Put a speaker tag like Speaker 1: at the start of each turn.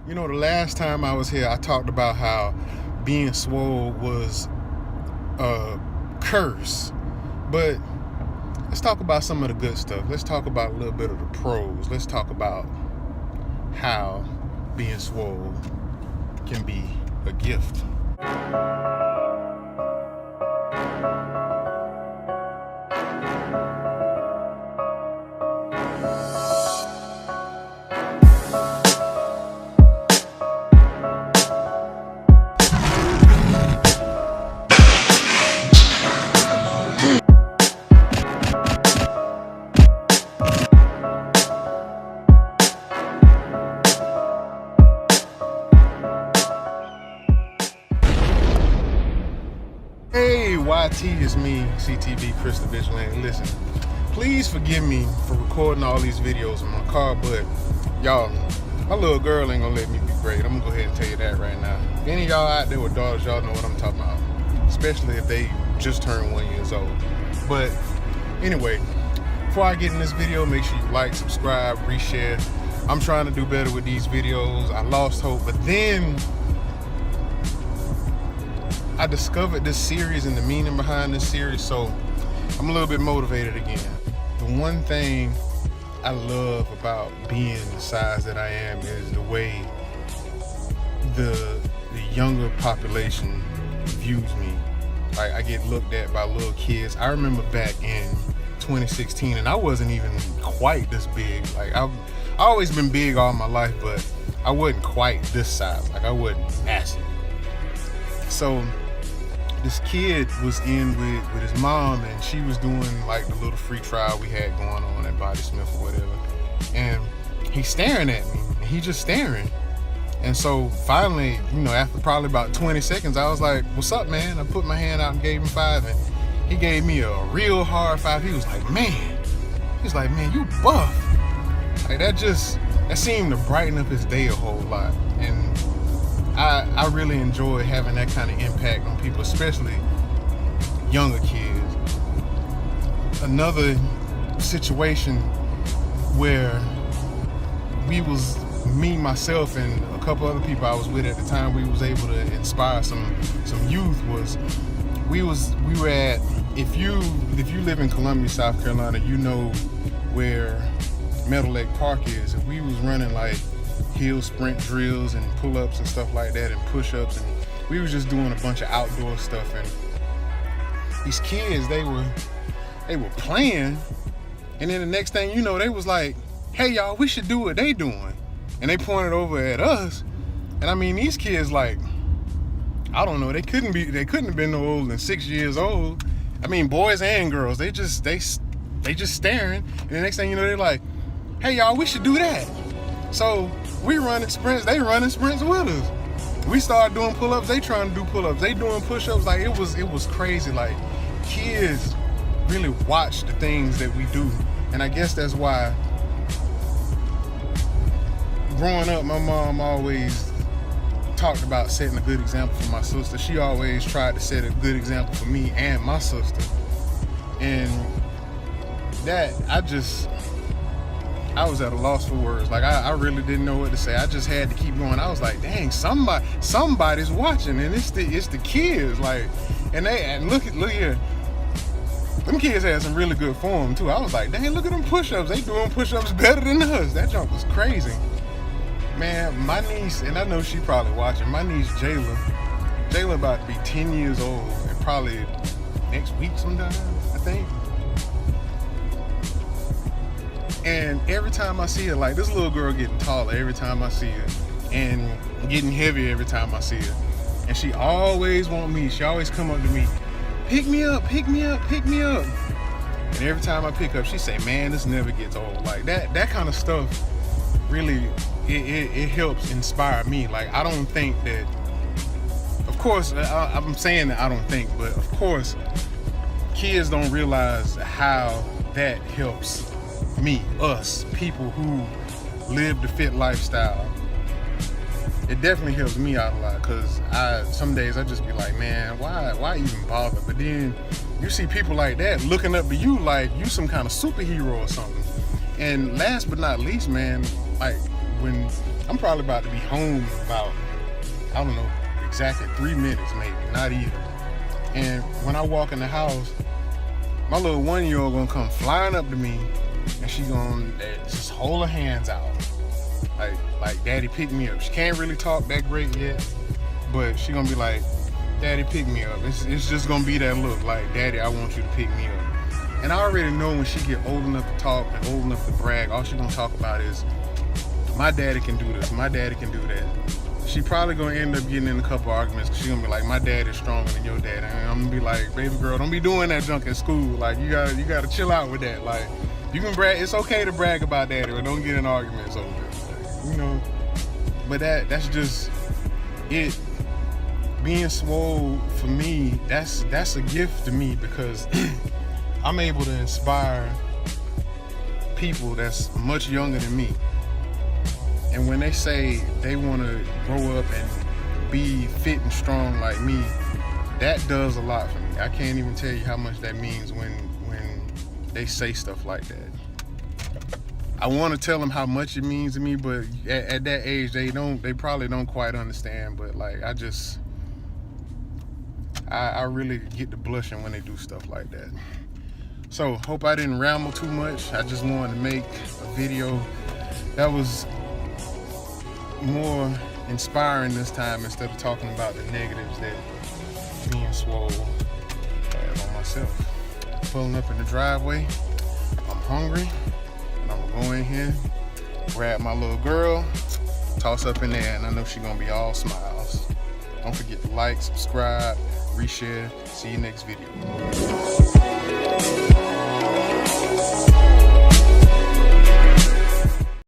Speaker 1: You know, the last time I was here, I talked about how being swole was a curse. But let's talk about some of the good stuff. Let's talk about a little bit of the pros. Let's talk about how being swole can be a gift. Hey, YT, is me, CTV, Chris the Vigilante. Listen, please forgive me for recording all these videos in my car, but y'all, my little girl ain't gonna let me be great. I'm gonna go ahead and tell you that right now. If any of y'all out there with daughters, y'all know what I'm talking about, especially if they just turned 1 year old. But anyway, before I get in this video, make sure you like, subscribe, reshare. I'm trying to do better with these videos. I lost hope, but then I discovered this series and the meaning behind this series, so I'm a little bit motivated again. The one thing I love about being the size that I am is the way the younger population views me. Like, I get looked at by little kids. I remember back in 2016, and I wasn't even quite this big. Like, I've always been big all my life, but I wasn't quite this size. Like, I wasn't massive. So this kid was in with his mom, and she was doing like the little free trial we had going on at Body Smith or whatever. And he's staring at me, and he's just staring. And so finally, you know, after probably about 20 seconds, I was like, "What's up, man?" I put my hand out and gave him 5, and he gave me a real hard 5. He was like, "Man," he's like, "Man, you buff." Like, that seemed to brighten up his day a whole lot. And I really enjoy having that kind of impact on people, especially younger kids. Another situation where me, myself, and a couple other people I was with at the time, we was able to inspire some youth was we were at, if you live in Columbia, South Carolina, you know where Meadow Lake Park is. And we was running like hill sprint drills and pull-ups and stuff like that, and push-ups, and we was just doing a bunch of outdoor stuff. And these kids, they were playing, and then the next thing you know, they was like, "Hey y'all, we should do what they doing," and they pointed over at us. And I mean, these kids, like, I don't know, they couldn't have been no older than 6 years old. I mean, boys and girls, they just staring, and the next thing you know, they're like, "Hey y'all, we should do that." So we running sprints, they running sprints with us. We started doing pull-ups, they trying to do pull-ups, they doing push-ups. Like, it was crazy. Like, kids really watch the things that we do. And I guess that's why growing up, my mom always talked about setting a good example for my sister. She always tried to set a good example for me and my sister. And that, I was at a loss for words. Like, I really didn't know what to say. I just had to keep going. I was like, dang, somebody's watching, and it's the kids. Like, and look here. Them kids had some really good form too. I was like, dang, look at them push-ups. They doing push-ups better than us. That jump was crazy. Man, my niece, and I know she probably watching, my niece Jayla about to be 10 years old, and probably next week sometime, I think. And every time I see her, like, this little girl getting taller every time I see her, and getting heavier every time I see her. And she always want me. She always come up to me, "Pick me up, pick me up, pick me up." And every time I pick up, she say, "Man, this never gets old." Like, that kind of stuff really, it helps inspire me. Like, I don't think that, of course, I'm saying that I don't think, but of course, kids don't realize how that helps me, us, people who live the fit lifestyle. It definitely helps me out a lot, because some days I just be like, man, why even bother? But then you see people like that looking up to you like you some kind of superhero or something. And last but not least, man, like when I'm probably about to be home in about, I don't know, exactly 3 minutes maybe, not even. And when I walk in the house, my little 1-year-old gonna come flying up to me, and she gonna just hold her hands out. Like Daddy pick me up. She can't really talk that great yet, but she gonna be like, Daddy pick me up. It's just gonna be that look, like, Daddy, I want you to pick me up. And I already know when she get old enough to talk and old enough to brag, all she gonna talk about is, my daddy can do this, my daddy can do that. She probably gonna end up getting in a couple arguments, because she gonna be like, my dad is stronger than your dad. And I'm gonna be like, baby girl, don't be doing that junk at school. Like, you gotta chill out with that. Like, you can brag, it's okay to brag about daddy, but don't get in arguments over it. You know, but that's just it. Being swole, for me, that's a gift to me, because I'm able to inspire people that's much younger than me. And when they say they want to grow up and be fit and strong like me, that does a lot for me. I can't even tell you how much that means when they say stuff like that. I want to tell them how much it means to me, but at that age, they probably don't quite understand. But like, I really get to blushing when they do stuff like that. So, hope I didn't ramble too much. I just wanted to make a video that was more inspiring this time, instead of talking about the negatives that me and Swole have on myself. Pulling up in the driveway. I'm hungry, and I'm gonna go in here, grab my little girl, toss up in there, and I know she's gonna be all smiles. Don't forget to like, subscribe, reshare. See you next video.